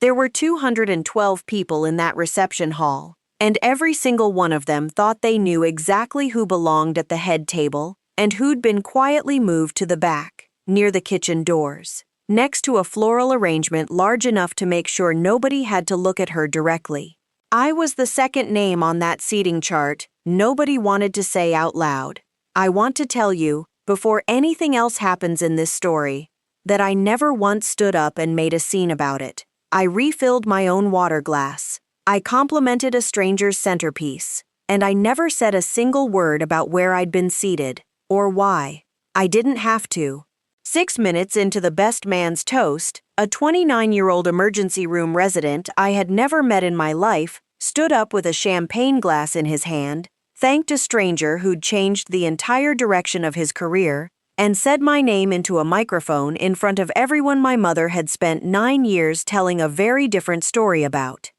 There were 212 people in that reception hall, and every single one of them thought they knew exactly who belonged at the head table and who'd been quietly moved to the back, near the kitchen doors, next to a floral arrangement large enough to make sure nobody had to look at her directly. I was the second name on that seating chart nobody wanted to say out loud. I want to tell you, before anything else happens in this story, that I never once stood up and made a scene about it. I refilled my own water glass. I complimented a stranger's centerpiece, and I never said a single word about where I'd been seated, or why. I didn't have to. 6 minutes into the best man's toast, a 29-year-old emergency room resident I had never met in my life stood up with a champagne glass in his hand, thanked a stranger who'd changed the entire direction of his career, and said my name into a microphone in front of everyone my mother had spent 9 years telling a very different story about.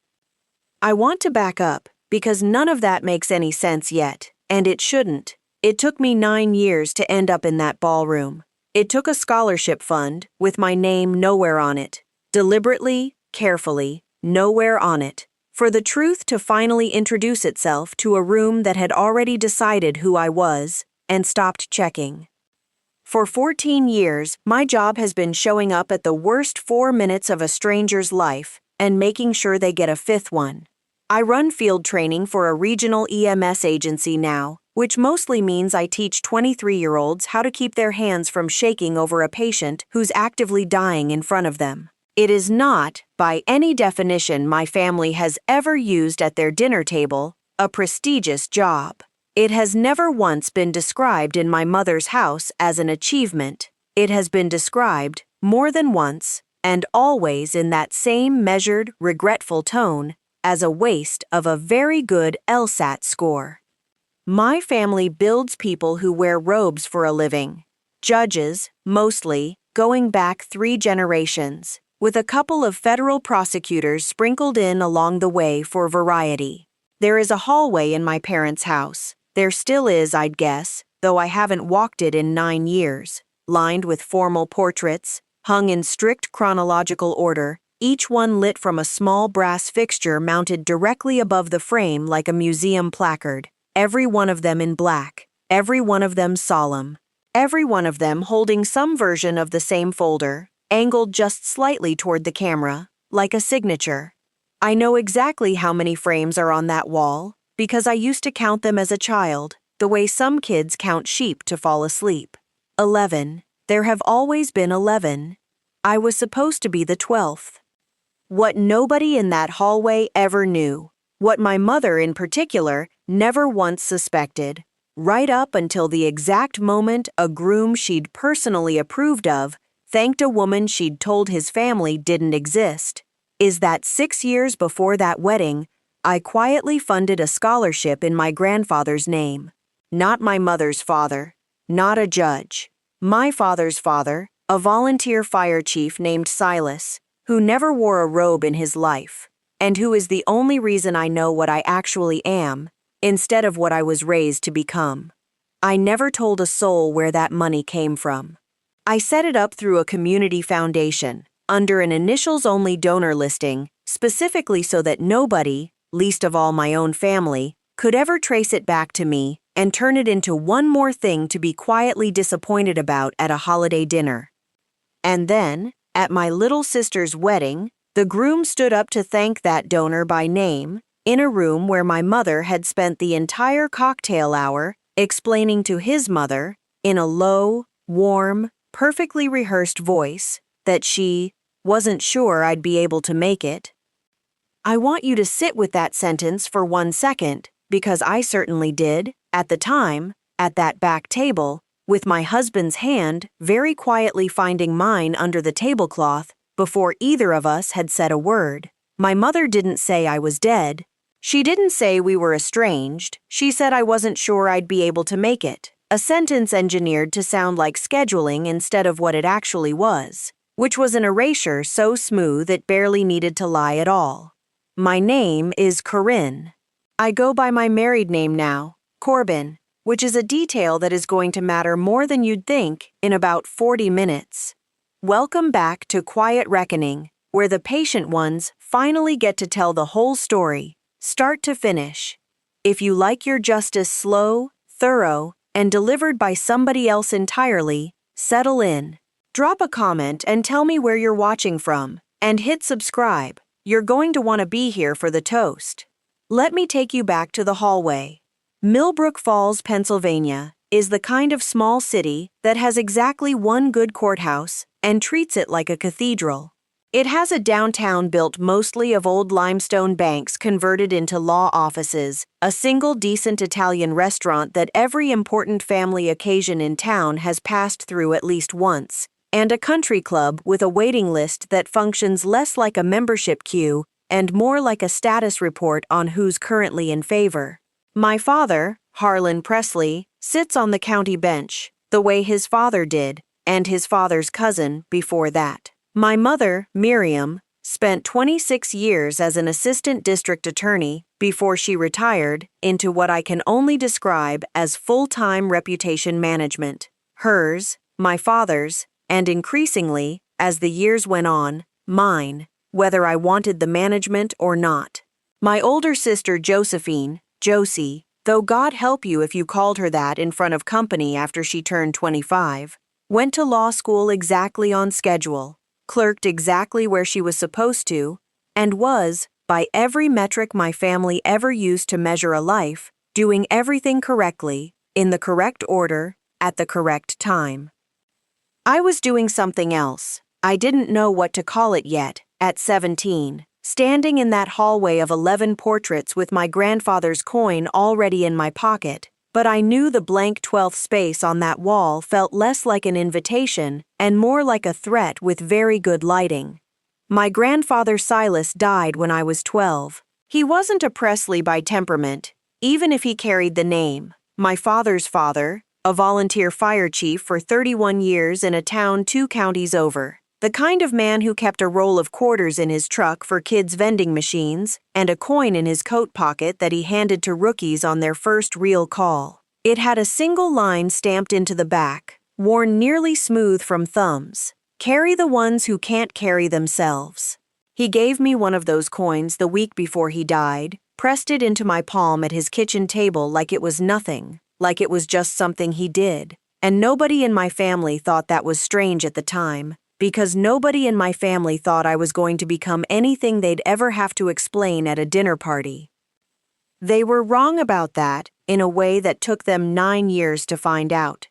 I want to back up, because none of that makes any sense yet, and it shouldn't. It took me 9 years to end up in that ballroom. It took a scholarship fund, with my name nowhere on it. Deliberately, carefully, nowhere on it. For the truth to finally introduce itself to a room that had already decided who I was, and stopped checking. For 14 years, my job has been showing up at the worst 4 minutes of a stranger's life and making sure they get a fifth one. I run field training for a regional EMS agency now, which mostly means I teach 23-year-olds how to keep their hands from shaking over a patient who's actively dying in front of them. It is not, by any definition my family has ever used at their dinner table, a prestigious job. It has never once been described in my mother's house as an achievement. It has been described, more than once, and always in that same measured, regretful tone, as a waste of a very good LSAT score. My family builds people who wear robes for a living. Judges, mostly, going back 3 generations, with a couple of federal prosecutors sprinkled in along the way for variety. There is a hallway in my parents' house. There still is, I'd guess, though I haven't walked it in 9 years, lined with formal portraits, hung in strict chronological order, each one lit from a small brass fixture mounted directly above the frame like a museum placard, every one of them in black, every one of them solemn, every one of them holding some version of the same folder, angled just slightly toward the camera, like a signature. I know exactly how many frames are on that wall, because I used to count them as a child, the way some kids count sheep to fall asleep. 11. There have always been 11. I was supposed to be the 12th. What nobody in that hallway ever knew, what my mother in particular never once suspected, right up until the exact moment a groom she'd personally approved of thanked a woman she'd told his family didn't exist, is that 6 years before that wedding, I quietly funded a scholarship in my grandfather's name. Not my mother's father, not a judge. My father's father, a volunteer fire chief named Silas, who never wore a robe in his life, and who is the only reason I know what I actually am, instead of what I was raised to become. I never told a soul where that money came from. I set it up through a community foundation, under an initials-only donor listing, specifically so that nobody, least of all my own family, could ever trace it back to me and turn it into one more thing to be quietly disappointed about at a holiday dinner. And then, at my little sister's wedding, the groom stood up to thank that donor by name in a room where my mother had spent the entire cocktail hour explaining to his mother, in a low, warm, perfectly rehearsed voice, that she wasn't sure I'd be able to make it. I want you to sit with that sentence for 1 second, because I certainly did, at the time, at that back table, with my husband's hand very quietly finding mine under the tablecloth before either of us had said a word. My mother didn't say I was dead. She didn't say we were estranged. She said I wasn't sure I'd be able to make it, a sentence engineered to sound like scheduling instead of what it actually was, which was an erasure so smooth it barely needed to lie at all. My name is Corinne. I go by my married name now, Corbin, which is a detail that is going to matter more than you'd think in about 40 minutes. Welcome back to Quiet Reckoning, where the patient ones finally get to tell the whole story, start to finish. If you like your justice slow, thorough, and delivered by somebody else entirely, settle in. Drop a comment and tell me where you're watching from, and hit subscribe. You're going to want to be here for the toast. Let me take you back to the hallway. Millbrook Falls, Pennsylvania, is the kind of small city that has exactly one good courthouse and treats it like a cathedral. It has a downtown built mostly of old limestone banks converted into law offices, a single decent Italian restaurant that every important family occasion in town has passed through at least once, and a country club with a waiting list that functions less like a membership queue and more like a status report on who's currently in favor. My father, Harlan Presley, sits on the county bench, the way his father did, and his father's cousin before that. My mother, Miriam, spent 26 years as an assistant district attorney before she retired into what I can only describe as full-time reputation management. Hers, my father's, and increasingly, as the years went on, mine, whether I wanted the management or not. My older sister Josephine, Josie, though God help you if you called her that in front of company after she turned 25, went to law school exactly on schedule, clerked exactly where she was supposed to, and was, by every metric my family ever used to measure a life, doing everything correctly, in the correct order, at the correct time. I was doing something else. I didn't know what to call it yet, at 17, standing in that hallway of 11 portraits with my grandfather's coin already in my pocket, but I knew the blank 12th space on that wall felt less like an invitation and more like a threat with very good lighting. My grandfather Silas died when I was 12. He wasn't a Presley by temperament, even if he carried the name. My father's father, a volunteer fire chief for 31 years in a town 2 counties over. The kind of man who kept a roll of quarters in his truck for kids' vending machines and a coin in his coat pocket that he handed to rookies on their first real call. It had a single line stamped into the back, worn nearly smooth from thumbs. Carry the ones who can't carry themselves. He gave me one of those coins the week before he died, pressed it into my palm at his kitchen table like it was nothing, like it was just something he did. And nobody in my family thought that was strange at the time, because nobody in my family thought I was going to become anything they'd ever have to explain at a dinner party. They were wrong about that in a way that took them 9 years to find out.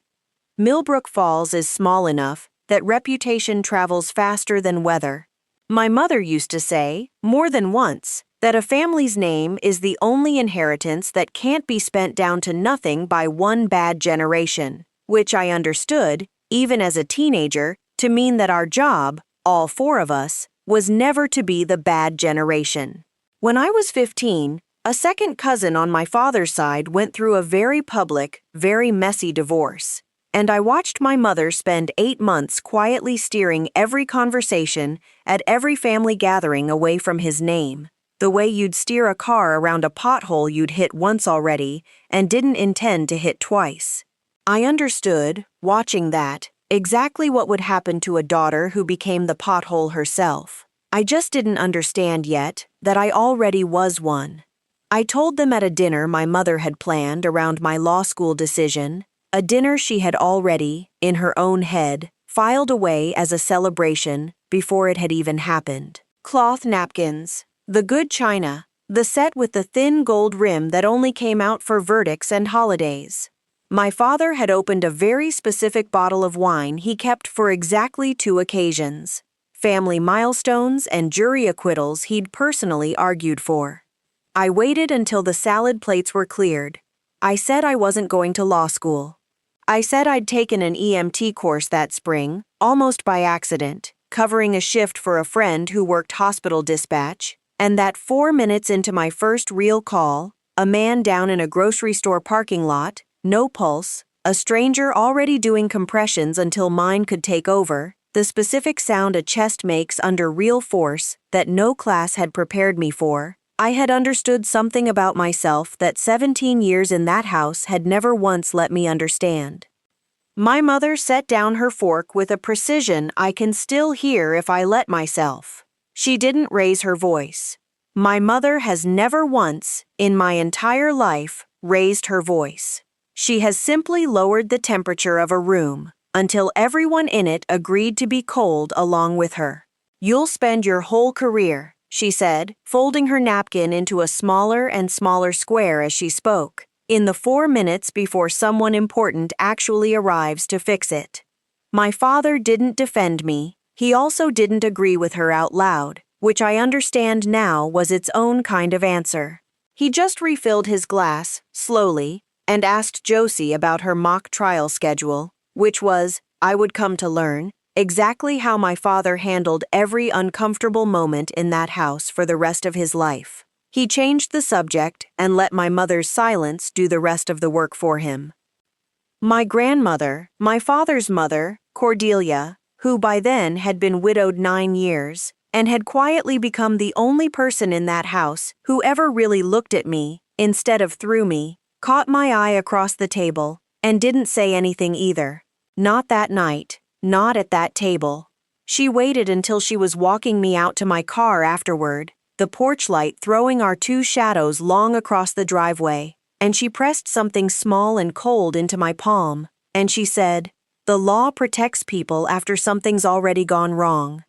Millbrook Falls is small enough that reputation travels faster than weather. My mother used to say, more than once, that a family's name is the only inheritance that can't be spent down to nothing by one bad generation, which I understood, even as a teenager, to mean that our job, all 4 of us, was never to be the bad generation. When I was 15, a second cousin on my father's side went through a very public, very messy divorce, and I watched my mother spend 8 months quietly steering every conversation at every family gathering away from his name, the way you'd steer a car around a pothole you'd hit once already and didn't intend to hit twice. I understood, watching that, exactly what would happen to a daughter who became the pothole herself. I just didn't understand yet that I already was one. I told them at a dinner my mother had planned around my law school decision, a dinner she had already, in her own head, filed away as a celebration before it had even happened. Cloth napkins, the good china, the set with the thin gold rim that only came out for verdicts and holidays. My father had opened a very specific bottle of wine he kept for exactly 2 occasions, family milestones and jury acquittals he'd personally argued for. I waited until the salad plates were cleared. I said I wasn't going to law school. I said I'd taken an EMT course that spring, almost by accident, covering a shift for a friend who worked hospital dispatch, and that 4 minutes into my first real call, a man down in a grocery store parking lot, no pulse, a stranger already doing compressions until mine could take over, the specific sound a chest makes under real force that no class had prepared me for, I had understood something about myself that 17 years in that house had never once let me understand. My mother set down her fork with a precision I can still hear if I let myself. She didn't raise her voice. My mother has never once, in my entire life, raised her voice. She has simply lowered the temperature of a room until everyone in it agreed to be cold along with her. "You'll spend your whole career," she said, folding her napkin into a smaller and smaller square as she spoke, "in the 4 minutes before someone important actually arrives to fix it." My father didn't defend me. He also didn't agree with her out loud, which I understand now was its own kind of answer. He just refilled his glass, slowly, and asked Josie about her mock trial schedule, which was, I would come to learn, exactly how my father handled every uncomfortable moment in that house for the rest of his life. He changed the subject and let my mother's silence do the rest of the work for him. My grandmother, my father's mother, Cordelia, who by then had been widowed 9 years, and had quietly become the only person in that house who ever really looked at me, instead of through me, caught my eye across the table, and didn't say anything either. Not that night, not at that table. She waited until she was walking me out to my car afterward, the porch light throwing our 2 shadows long across the driveway, and she pressed something small and cold into my palm, and she said, "The law protects people after something's already gone wrong.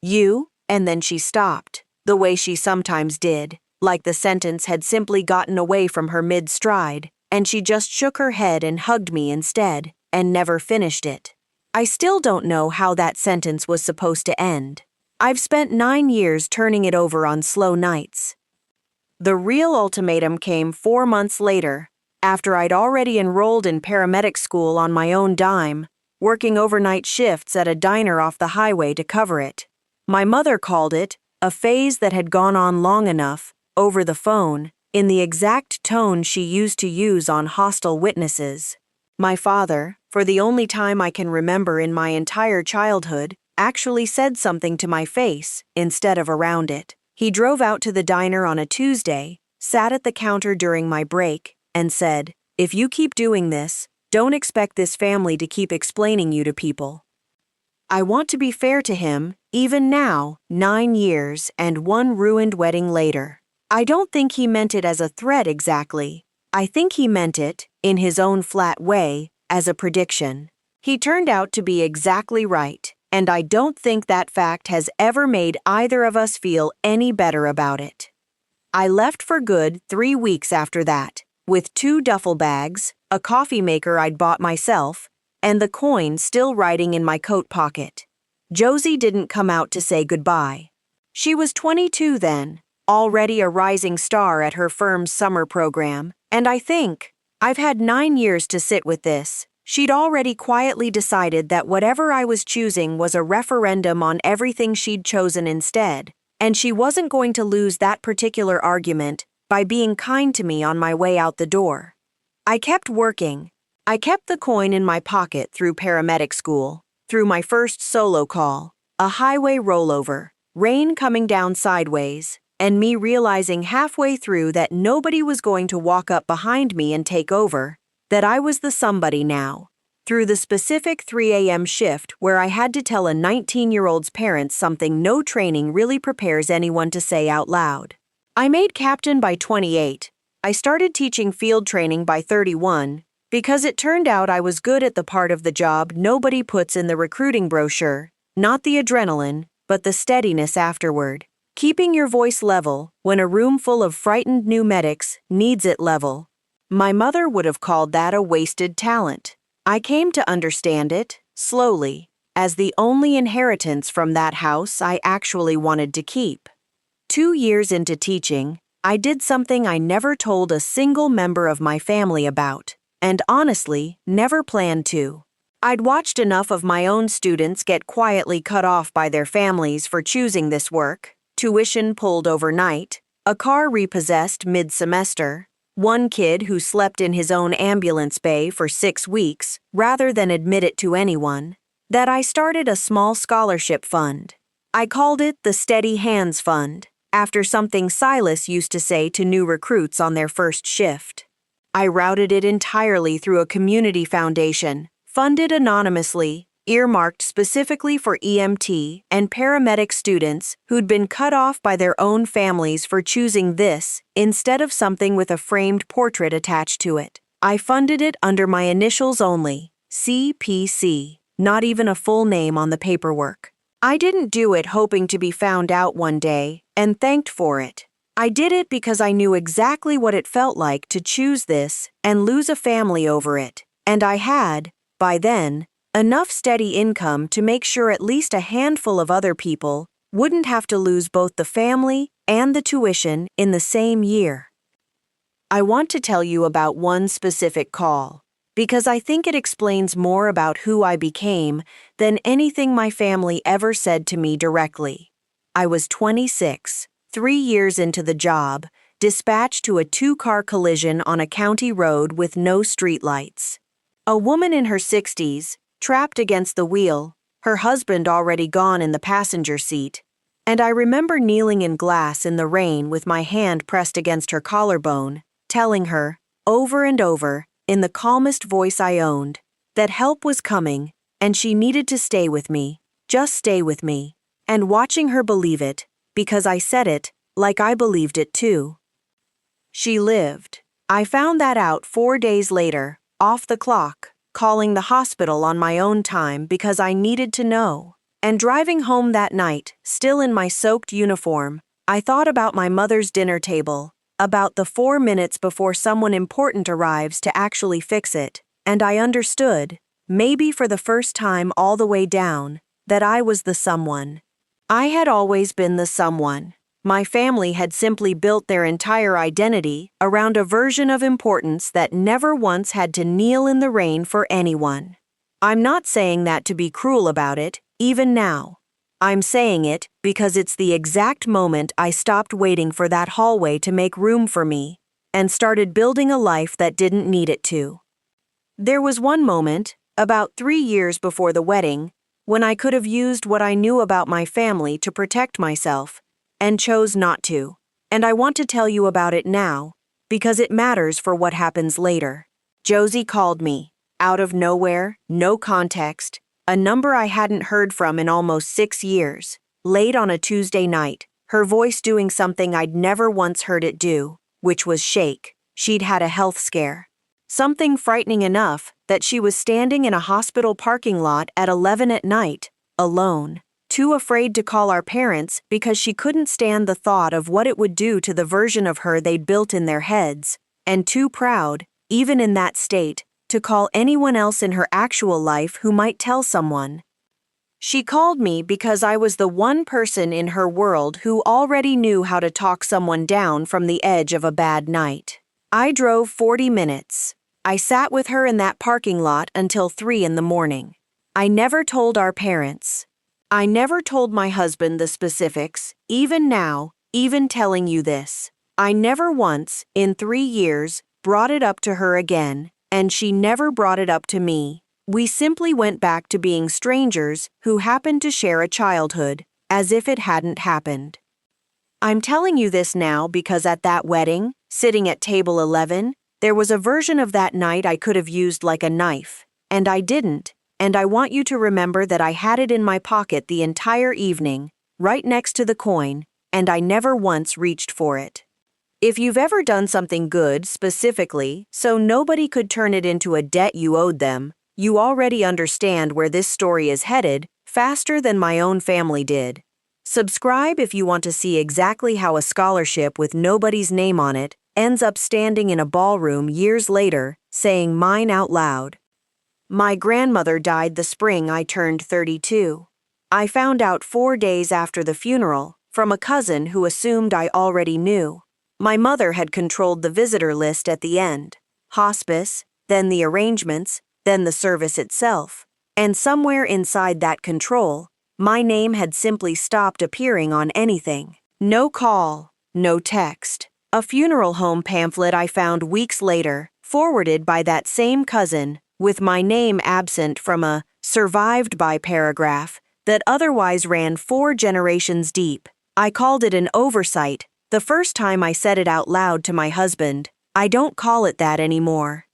You," and then she stopped, the way she sometimes did, like the sentence had simply gotten away from her mid-stride, and she just shook her head and hugged me instead, and never finished it. I still don't know how that sentence was supposed to end. I've spent 9 years turning it over on slow nights. The real ultimatum came 4 months later, after I'd already enrolled in paramedic school on my own dime, working overnight shifts at a diner off the highway to cover it. My mother called it a phase that had gone on long enough, over the phone, in the exact tone she used to use on hostile witnesses. My father, for the only time I can remember in my entire childhood, actually said something to my face instead of around it. He drove out to the diner on a Tuesday, sat at the counter during my break, and said, "If you keep doing this, don't expect this family to keep explaining you to people." I want to be fair to him, even now, 9 years and 1 ruined wedding later. I don't think he meant it as a threat exactly. I think he meant it, in his own flat way, as a prediction. He turned out to be exactly right, and I don't think that fact has ever made either of us feel any better about it. I left for good 3 weeks after that, with 2 duffel bags, a coffee maker I'd bought myself, and the coin still riding in my coat pocket. Josie didn't come out to say goodbye. She was 22 then, already a rising star at her firm's summer program, and I think, I've had 9 years to sit with this, she'd already quietly decided that whatever I was choosing was a referendum on everything she'd chosen instead, and she wasn't going to lose that particular argument by being kind to me on my way out the door. I kept working. I kept the coin in my pocket through paramedic school, through my first solo call, a highway rollover, rain coming down sideways, and me realizing halfway through that nobody was going to walk up behind me and take over, that I was the somebody now, through the specific 3 a.m. shift where I had to tell a 19-year-old's parents something no training really prepares anyone to say out loud. I made captain by 28. I started teaching field training by 31, because it turned out I was good at the part of the job nobody puts in the recruiting brochure, not the adrenaline, but the steadiness afterward. Keeping your voice level when a room full of frightened new medics needs it level. My mother would have called that a wasted talent. I came to understand it, slowly, as the only inheritance from that house I actually wanted to keep. 2 years into teaching, I did something I never told a single member of my family about, and honestly, never planned to. I'd watched enough of my own students get quietly cut off by their families for choosing this work, tuition pulled overnight, a car repossessed mid-semester, one kid who slept in his own ambulance bay for 6 weeks rather than admit it to anyone, that I started a small scholarship fund. I called it the Steady Hands Fund, after something Silas used to say to new recruits on their first shift. I routed it entirely through a community foundation, funded anonymously, earmarked specifically for EMT and paramedic students who'd been cut off by their own families for choosing this instead of something with a framed portrait attached to it. I funded it under my initials only, CPC, not even a full name on the paperwork. I didn't do it hoping to be found out one day and thanked for it. I did it because I knew exactly what it felt like to choose this and lose a family over it, and I had, by then, enough steady income to make sure at least a handful of other people wouldn't have to lose both the family and the tuition in the same year. I want to tell you about one specific call, because I think it explains more about who I became than anything my family ever said to me directly. I was 26, 3 years into the job, dispatched to a 2-car collision on a county road with no streetlights. A woman in her 60s, trapped against the wheel, her husband already gone in the passenger seat, and I remember kneeling in glass in the rain with my hand pressed against her collarbone, telling her, over and over, in the calmest voice I owned, that help was coming and she needed to stay with me, just stay with me, and watching her believe it, because I said it like I believed it too. She lived. I found that out 4 days later, off the clock, calling the hospital on my own time because I needed to know. And driving home that night, still in my soaked uniform, I thought about my mother's dinner table, about the 4 minutes before someone important arrives to actually fix it, and I understood, maybe for the first time all the way down, that I was the someone. I had always been the someone. My family had simply built their entire identity around a version of importance that never once had to kneel in the rain for anyone. I'm not saying that to be cruel about it, even now. I'm saying it because it's the exact moment I stopped waiting for that hallway to make room for me and started building a life that didn't need it to. There was one moment, about 3 years before the wedding, when I could have used what I knew about my family to protect myself, and chose not to, and I want to tell you about it now, because it matters for what happens later. Josie called me, out of nowhere, no context, a number I hadn't heard from in almost 6 years, late on a Tuesday night, her voice doing something I'd never once heard it do, which was shake. She'd had a health scare. Something frightening enough that she was standing in a hospital parking lot at 11 at night, alone, too afraid to call our parents because she couldn't stand the thought of what it would do to the version of her they'd built in their heads, and too proud, even in that state, to call anyone else in her actual life who might tell someone. She called me because I was the one person in her world who already knew how to talk someone down from the edge of a bad night. I drove 40 minutes. I sat with her in that parking lot until 3 in the morning. I never told our parents. I never told my husband the specifics, even now, even telling you this. I never once, in 3 years, brought it up to her again, and she never brought it up to me. We simply went back to being strangers who happened to share a childhood, as if it hadn't happened. I'm telling you this now because at that wedding, sitting at table 11, there was a version of that night I could have used like a knife, and I didn't, and I want you to remember that I had it in my pocket the entire evening, right next to the coin, and I never once reached for it. If you've ever done something good, specifically, so nobody could turn it into a debt you owed them, you already understand where this story is headed faster than my own family did. Subscribe if you want to see exactly how a scholarship with nobody's name on it ends up standing in a ballroom years later, saying mine out loud. My grandmother died the spring I turned 32. I found out 4 days after the funeral from a cousin who assumed I already knew. My mother had controlled the visitor list at the end, hospice, then the arrangements, then the service itself, and somewhere inside that control, my name had simply stopped appearing on anything. No call, no text. A funeral home pamphlet I found weeks later, forwarded by that same cousin, with my name absent from a survived by paragraph that otherwise ran 4 generations deep. I called it an oversight. The first time I said it out loud to my husband. I don't call it that anymore.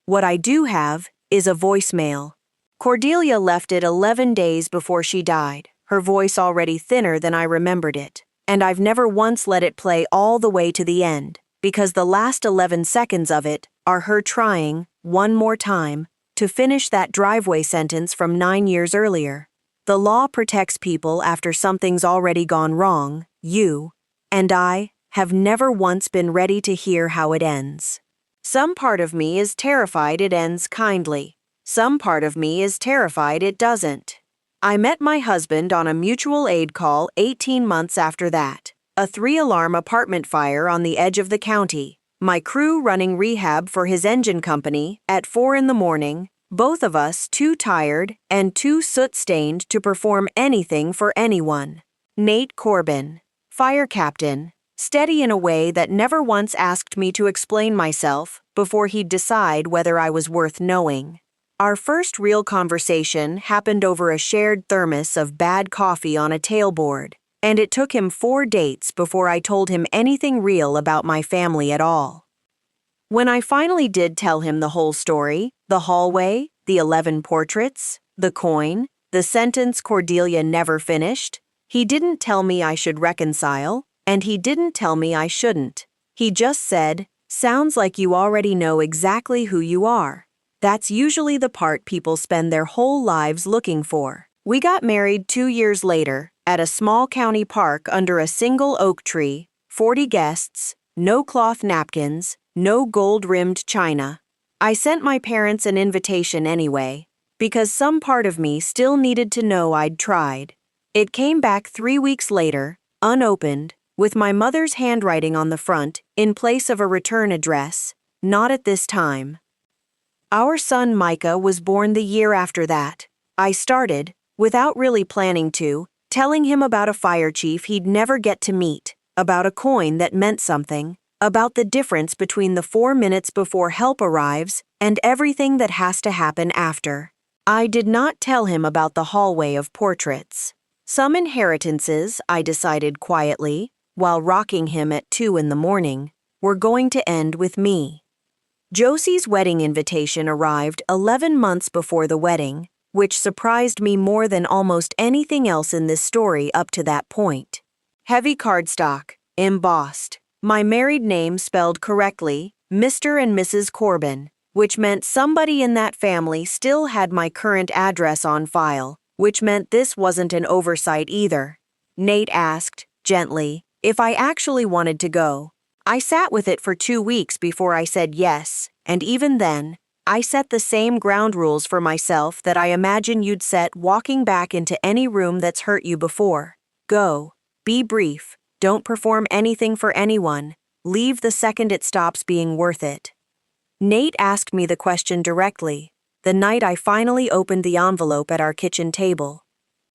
What I do have is a voicemail. Cordelia left it 11 days before she died, her voice already thinner than I remembered it, and I've never once let it play all the way to the end, because the last 11 seconds of it are her trying, one more time, to finish that driveway sentence from 9 years earlier. The law protects people after something's already gone wrong. You and I have never once been ready to hear how it ends. Some part of me is terrified it ends kindly. Some part of me is terrified it doesn't. I met my husband on a mutual aid call 18 months after that. A 3-alarm apartment fire on the edge of the county. My crew running rehab for his engine company at 4 in the morning. Both of us too tired and too soot-stained to perform anything for anyone. Nate Corbin, fire captain, steady in a way that never once asked me to explain myself before he'd decide whether I was worth knowing. Our first real conversation happened over a shared thermos of bad coffee on a tailboard, and it took him 4 dates before I told him anything real about my family at all. When I finally did tell him the whole story, the hallway, the 11 portraits, the coin, the sentence Cordelia never finished, he didn't tell me I should reconcile, and he didn't tell me I shouldn't. He just said, "Sounds like you already know exactly who you are." That's usually the part people spend their whole lives looking for. We got married 2 years later at a small county park under a single oak tree, 40 guests, no cloth napkins, no gold-rimmed china. I sent my parents an invitation anyway, because some part of me still needed to know I'd tried. It came back 3 weeks later, unopened, with my mother's handwriting on the front in place of a return address, "Not at this time." Our son Micah was born the year after that. I started, without really planning to, telling him about a fire chief he'd never get to meet, about a coin that meant something, about the difference between the 4 minutes before help arrives and everything that has to happen after. I did not tell him about the hallway of portraits. Some inheritances, I decided quietly, while rocking him at 2 in the morning, were going to end with me. Josie's wedding invitation arrived 11 months before the wedding, which surprised me more than almost anything else in this story up to that point. Heavy cardstock, embossed. My married name spelled correctly, Mr. and Mrs. Corbin, which meant somebody in that family still had my current address on file, which meant this wasn't an oversight either. Nate asked, gently, if I actually wanted to go. I sat with it for 2 weeks before I said yes, and even then, I set the same ground rules for myself that I imagine you'd set walking back into any room that's hurt you before. Go. Be brief. Don't perform anything for anyone. Leave the second it stops being worth it. Nate asked me the question directly, the night I finally opened the envelope at our kitchen table.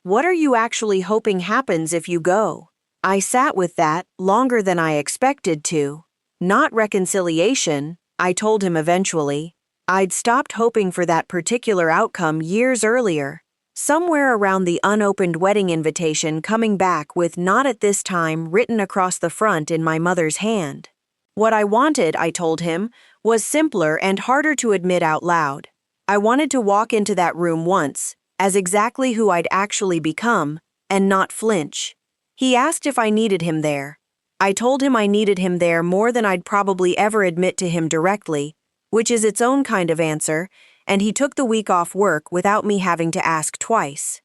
What are you actually hoping happens if you go? I sat with that longer than I expected to. Not reconciliation, I told him eventually. I'd stopped hoping for that particular outcome years earlier. Somewhere around the unopened wedding invitation coming back with "not at this time" written across the front in my mother's hand. What I wanted, I told him, was simpler and harder to admit out loud. I wanted to walk into that room once, as exactly who I'd actually become, and not flinch. He asked if I needed him there. I told him I needed him there more than I'd probably ever admit to him directly, which is its own kind of answer, and he took the week off work without me having to ask twice.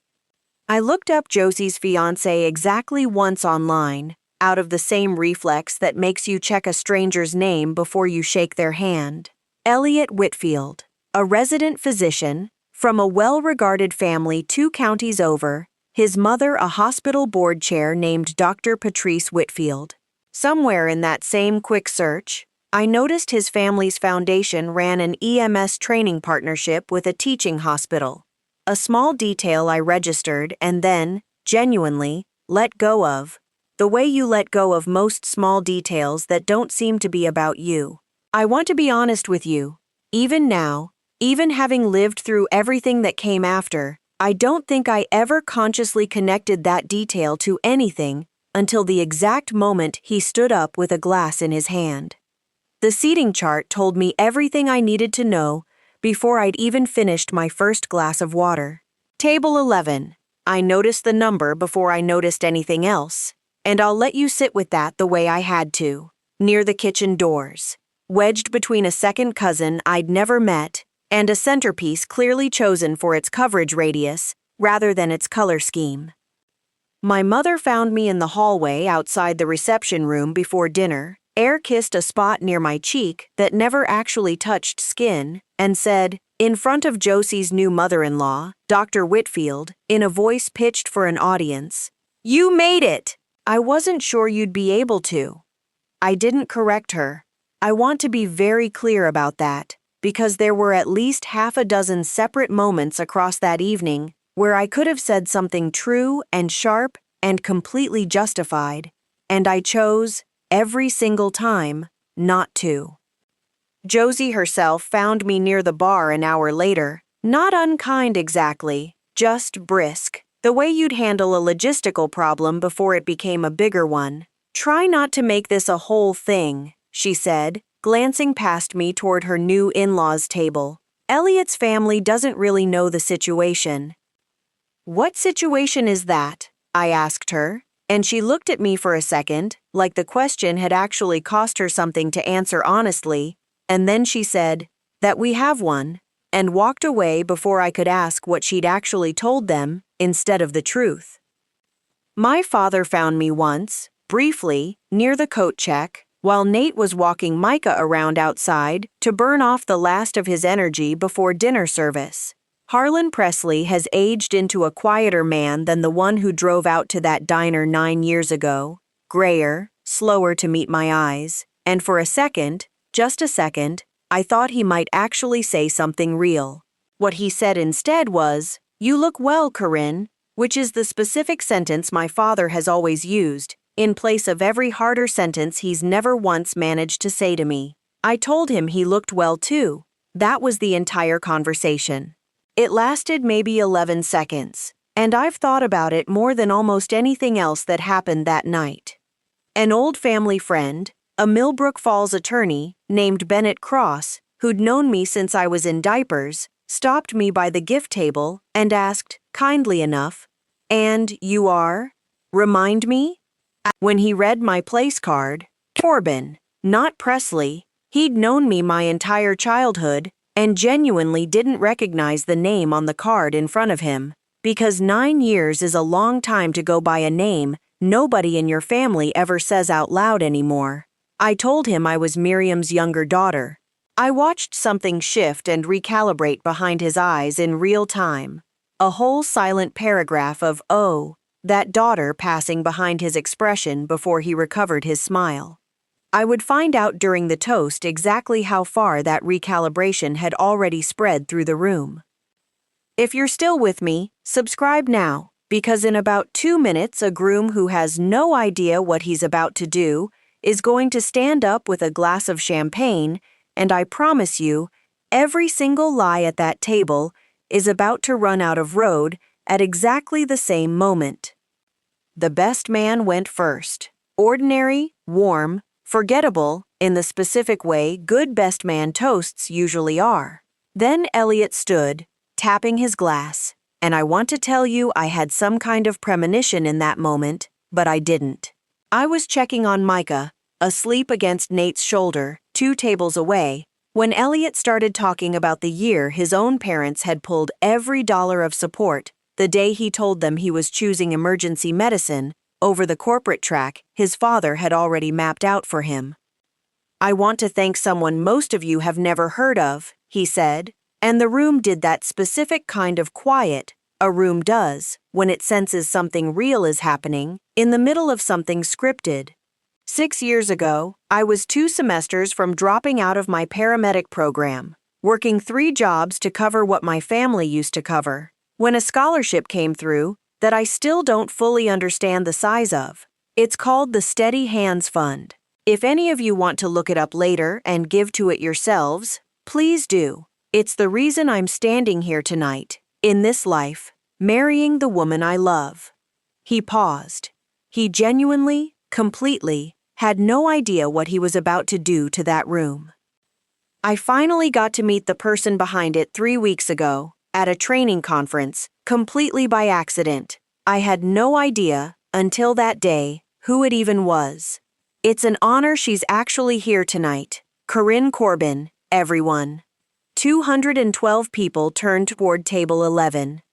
I looked up Josie's fiancé exactly once online, out of the same reflex that makes you check a stranger's name before you shake their hand. Elliot Whitfield, a resident physician, from a well-regarded family 2 counties over, his mother a hospital board chair named Dr. Patrice Whitfield. Somewhere in that same quick search, I noticed his family's foundation ran an EMS training partnership with a teaching hospital. A small detail I registered and then, genuinely, let go of. The way you let go of most small details that don't seem to be about you. I want to be honest with you. Even now, even having lived through everything that came after, I don't think I ever consciously connected that detail to anything until the exact moment he stood up with a glass in his hand. The seating chart told me everything I needed to know before I'd even finished my first glass of water. Table 11. I noticed the number before I noticed anything else, and I'll let you sit with that the way I had to, near the kitchen doors, wedged between a second cousin I'd never met and a centerpiece clearly chosen for its coverage radius rather than its color scheme. My mother found me in the hallway outside the reception room before dinner, air-kissed a spot near my cheek that never actually touched skin, and said, in front of Josie's new mother-in-law, Dr. Whitfield, in a voice pitched for an audience, "You made it! I wasn't sure you'd be able to." I didn't correct her. I want to be very clear about that, because there were at least half a dozen separate moments across that evening where I could have said something true and sharp and completely justified, and I chose, every single time, not to. Josie herself found me near the bar an hour later, not unkind exactly, just brisk, the way you'd handle a logistical problem before it became a bigger one. "Try not to make this a whole thing," she said, glancing past me toward her new in-laws table. "Elliot's family doesn't really know the situation." "What situation is that?" I asked her, and she looked at me for a second, like the question had actually cost her something to answer honestly, and then she said, "That we have one," and walked away before I could ask what she'd actually told them instead of the truth. My father found me once, briefly, near the coat check, while Nate was walking Micah around outside to burn off the last of his energy before dinner service. Harlan Presley has aged into a quieter man than the one who drove out to that diner 9 years ago, grayer, slower to meet my eyes, and for a second, just a second, I thought he might actually say something real. What he said instead was, "You look well, Corinne," which is the specific sentence my father has always used, in place of every harder sentence he's never once managed to say to me. I told him he looked well too. That was the entire conversation. It lasted maybe 11 seconds, and I've thought about it more than almost anything else that happened that night. An old family friend, a Millbrook Falls attorney named Bennett Cross, who'd known me since I was in diapers, stopped me by the gift table and asked, kindly enough, "And you are? Remind me?" When he read my place card, Corbin, not Presley, he'd known me my entire childhood and genuinely didn't recognize the name on the card in front of him, because 9 years is a long time to go by a name nobody in your family ever says out loud anymore. I told him I was Miriam's younger daughter. I watched something shift and recalibrate behind his eyes in real time. A whole silent paragraph of "oh," that daughter passing behind his expression before he recovered his smile. I would find out during the toast exactly how far that recalibration had already spread through the room. If you're still with me, subscribe now, because in about 2 minutes a groom who has no idea what he's about to do is going to stand up with a glass of champagne, and I promise you, every single lie at that table is about to run out of road at exactly the same moment. The best man went first. Ordinary, warm, forgettable, in the specific way good best man toasts usually are. Then Elliot stood, tapping his glass, and I want to tell you I had some kind of premonition in that moment, but I didn't. I was checking on Micah, asleep against Nate's shoulder, 2 tables away, when Elliot started talking about the year his own parents had pulled every dollar of support the day he told them he was choosing emergency medicine over the corporate track his father had already mapped out for him. "I want to thank someone most of you have never heard of," he said, and the room did that specific kind of quiet a room does when it senses something real is happening in the middle of something scripted. 6 years ago, I was 2 semesters from dropping out of my paramedic program, working 3 jobs to cover what my family used to cover, when a scholarship came through that I still don't fully understand the size of. It's called the Steady Hands Fund. If any of you want to look it up later and give to it yourselves, please do. It's the reason I'm standing here tonight, in this life, marrying the woman I love. He paused. He genuinely, completely, had no idea what he was about to do to that room. I finally got to meet the person behind it 3 weeks ago, at a training conference, completely by accident. I had no idea, until that day, who it even was. It's an honor she's actually here tonight. Corinne Corbin, everyone. 212 people turned toward table 11.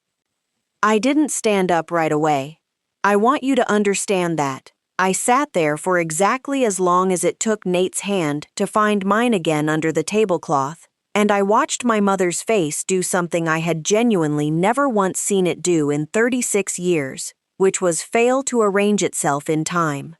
I didn't stand up right away. I want you to understand that. I sat there for exactly as long as it took Nate's hand to find mine again under the tablecloth, and I watched my mother's face do something I had genuinely never once seen it do in 36 years, which was fail to arrange itself in time.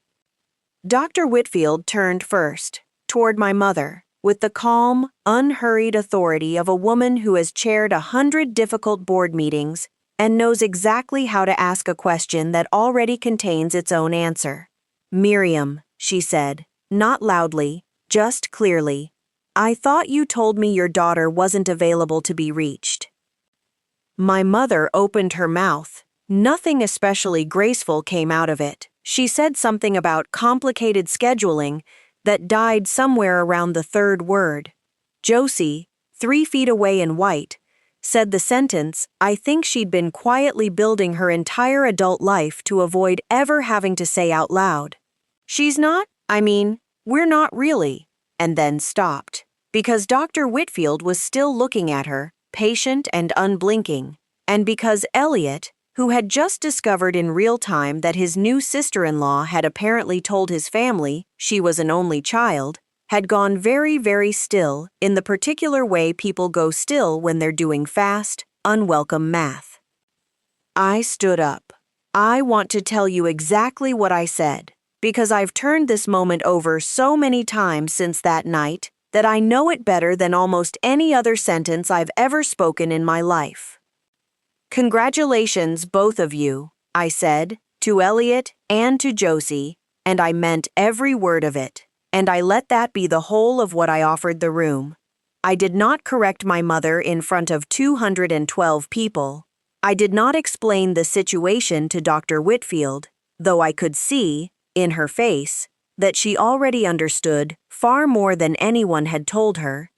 Dr. Whitfield turned first, toward my mother, with the calm, unhurried authority of a woman who has chaired 100 difficult board meetings and knows exactly how to ask a question that already contains its own answer. "Miriam," she said, not loudly, just clearly, "I thought you told me your daughter wasn't available to be reached." My mother opened her mouth. Nothing especially graceful came out of it. She said something about complicated scheduling that died somewhere around the third word. Josie, 3 feet away in white, said the sentence I think she'd been quietly building her entire adult life to avoid ever having to say out loud. We're not really, and then stopped, because Dr. Whitfield was still looking at her, patient and unblinking, and because Elliot, who had just discovered in real time that his new sister-in-law had apparently told his family she was an only child, had gone very, very still in the particular way people go still when they're doing fast, unwelcome math. I stood up. I want to tell you exactly what I said, because I've turned this moment over so many times since that night that I know it better than almost any other sentence I've ever spoken in my life. "Congratulations, both of you," I said, to Elliot and to Josie, and I meant every word of it. And I let that be the whole of what I offered the room. I did not correct my mother in front of 212 people. I did not explain the situation to Dr. Whitfield, though I could see, in her face, that she already understood far more than anyone had told her.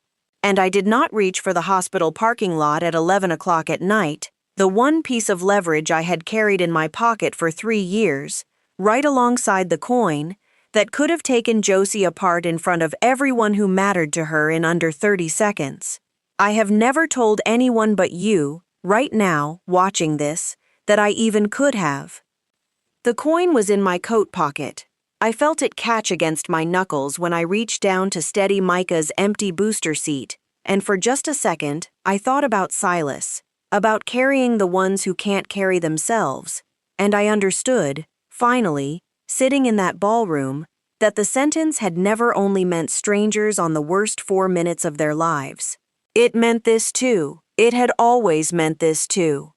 And I did not reach for the hospital parking lot at 11 o'clock at night, the one piece of leverage I had carried in my pocket for 3 years, right alongside the coin, that could have taken Josie apart in front of everyone who mattered to her in under 30 seconds. I have never told anyone but you, right now, watching this, that I even could have. The coin was in my coat pocket. I felt it catch against my knuckles when I reached down to steady Micah's empty booster seat, and for just a second, I thought about Silas, about carrying the ones who can't carry themselves, and I understood, finally, sitting in that ballroom, that the sentence had never only meant strangers on the worst 4 minutes of their lives. It meant this too. It had always meant this too.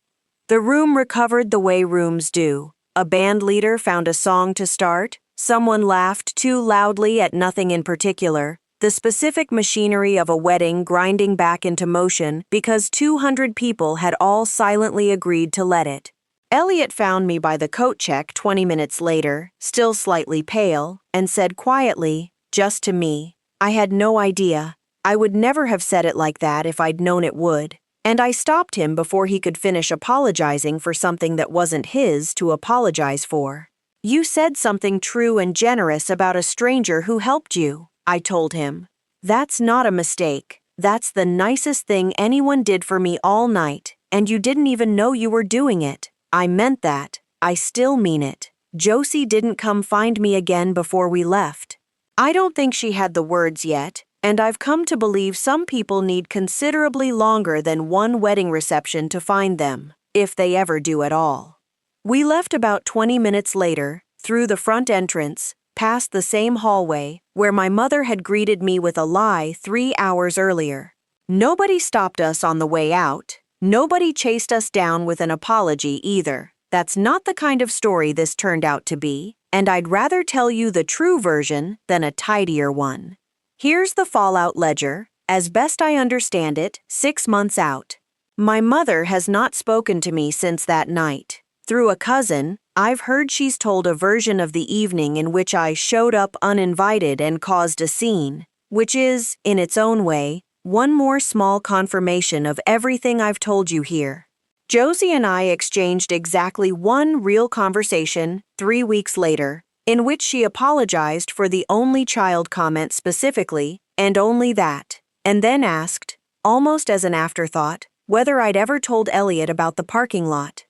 The room recovered the way rooms do. A band leader found a song to start. Someone laughed too loudly at nothing in particular. The specific machinery of a wedding grinding back into motion because 200 people had all silently agreed to let it. Elliot found me by the coat check 20 minutes later, still slightly pale, and said quietly, just to me, I had no idea. I would never have said it like that if I'd known it would. And I stopped him before he could finish apologizing for something that wasn't his to apologize for. You said something true and generous about a stranger who helped you, I told him. That's not a mistake. That's the nicest thing anyone did for me all night, and you didn't even know you were doing it. I meant that. I still mean it. Josie didn't come find me again before we left. I don't think she had the words yet, and I've come to believe some people need considerably longer than one wedding reception to find them, if they ever do at all. We left about 20 minutes later, through the front entrance, past the same hallway where my mother had greeted me with a lie 3 hours earlier. Nobody stopped us on the way out. Nobody chased us down with an apology either. That's not the kind of story this turned out to be, and I'd rather tell you the true version than a tidier one. Here's the fallout ledger, as best I understand it, 6 months out. My mother has not spoken to me since that night. Through a cousin, I've heard she's told a version of the evening in which I showed up uninvited and caused a scene, which is, in its own way, One more small confirmation of everything I've told you here. Josie and I exchanged exactly one real conversation 3 weeks later, in which she apologized for the only child comment specifically, and only that, and then asked, almost as an afterthought, whether I'd ever told Elliot about the parking lot.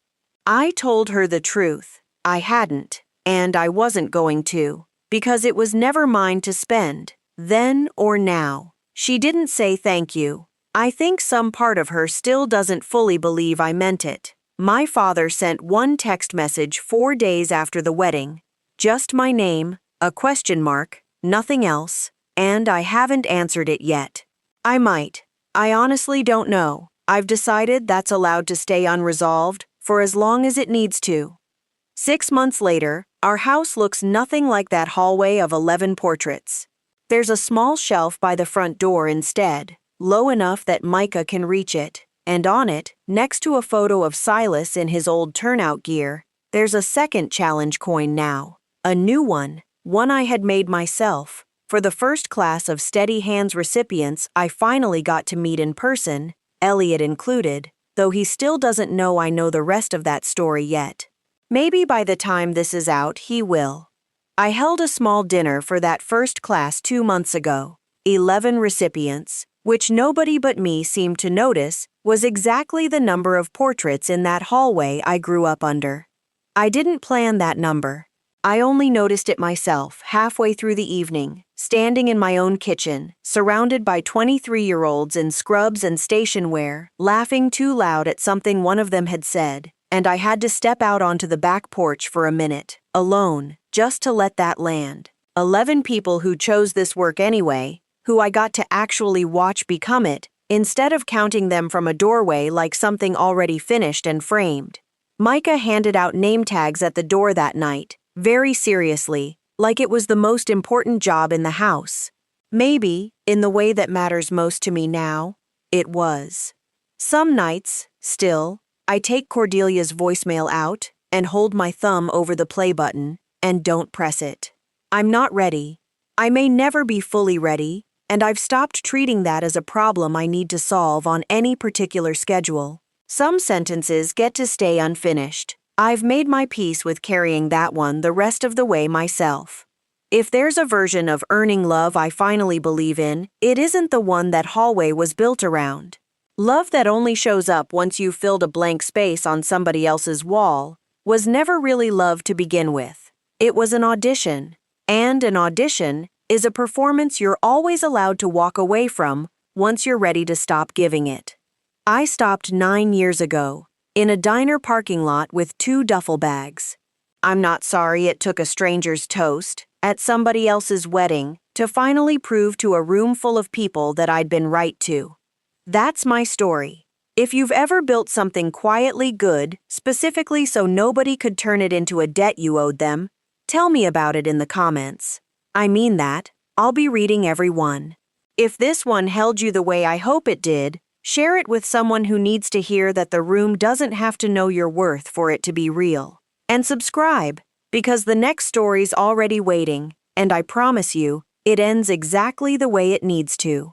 I told her the truth. I hadn't, and I wasn't going to, because it was never mine to spend, then or now. She didn't say thank you. I think some part of her still doesn't fully believe I meant it. My father sent one text message 4 days after the wedding. Just my name, a question mark, nothing else, and I haven't answered it yet. I might. I honestly don't know. I've decided that's allowed to stay unresolved for as long as it needs to. 6 months later, our house looks nothing like that hallway of 11 portraits. There's a small shelf by the front door instead, low enough that Micah can reach it, and on it, next to a photo of Silas in his old turnout gear, there's a second challenge coin now, a new one I had made myself. For the first class of Steady Hands recipients I finally got to meet in person, Elliot included, though he still doesn't know I know the rest of that story yet. Maybe by the time this is out, he will. I held a small dinner for that first class 2 months ago. 11 recipients, which nobody but me seemed to notice, was exactly the number of portraits in that hallway I grew up under. I didn't plan that number. I only noticed it myself halfway through the evening, standing in my own kitchen, surrounded by 23-year-olds in scrubs and station wear, laughing too loud at something one of them had said, and I had to step out onto the back porch for a minute, alone, just to let that land. 11 people who chose this work anyway, who I got to actually watch become it, instead of counting them from a doorway like something already finished and framed. Micah handed out name tags at the door that night, very seriously, like it was the most important job in the house. Maybe, in the way that matters most to me now, it was. Some nights, still, I take Cordelia's voicemail out and hold my thumb over the play button and don't press it. I'm not ready. I may never be fully ready, and I've stopped treating that as a problem I need to solve on any particular schedule. Some sentences get to stay unfinished. I've made my peace with carrying that one the rest of the way myself. If there's a version of earning love I finally believe in, it isn't the one that hallway was built around. Love that only shows up once you've filled a blank space on somebody else's wall was never really love to begin with. It was an audition, and an audition is a performance you're always allowed to walk away from once you're ready to stop giving it. I stopped 9 years ago, in a diner parking lot with 2 duffel bags. I'm not sorry it took a stranger's toast at somebody else's wedding to finally prove to a room full of people that I'd been right to. That's my story. If you've ever built something quietly good, specifically so nobody could turn it into a debt you owed them, tell me about it in the comments. I mean that. I'll be reading every one. If this one held you the way I hope it did, share it with someone who needs to hear that the room doesn't have to know your worth for it to be real. And subscribe, because the next story's already waiting, and I promise you, it ends exactly the way it needs to.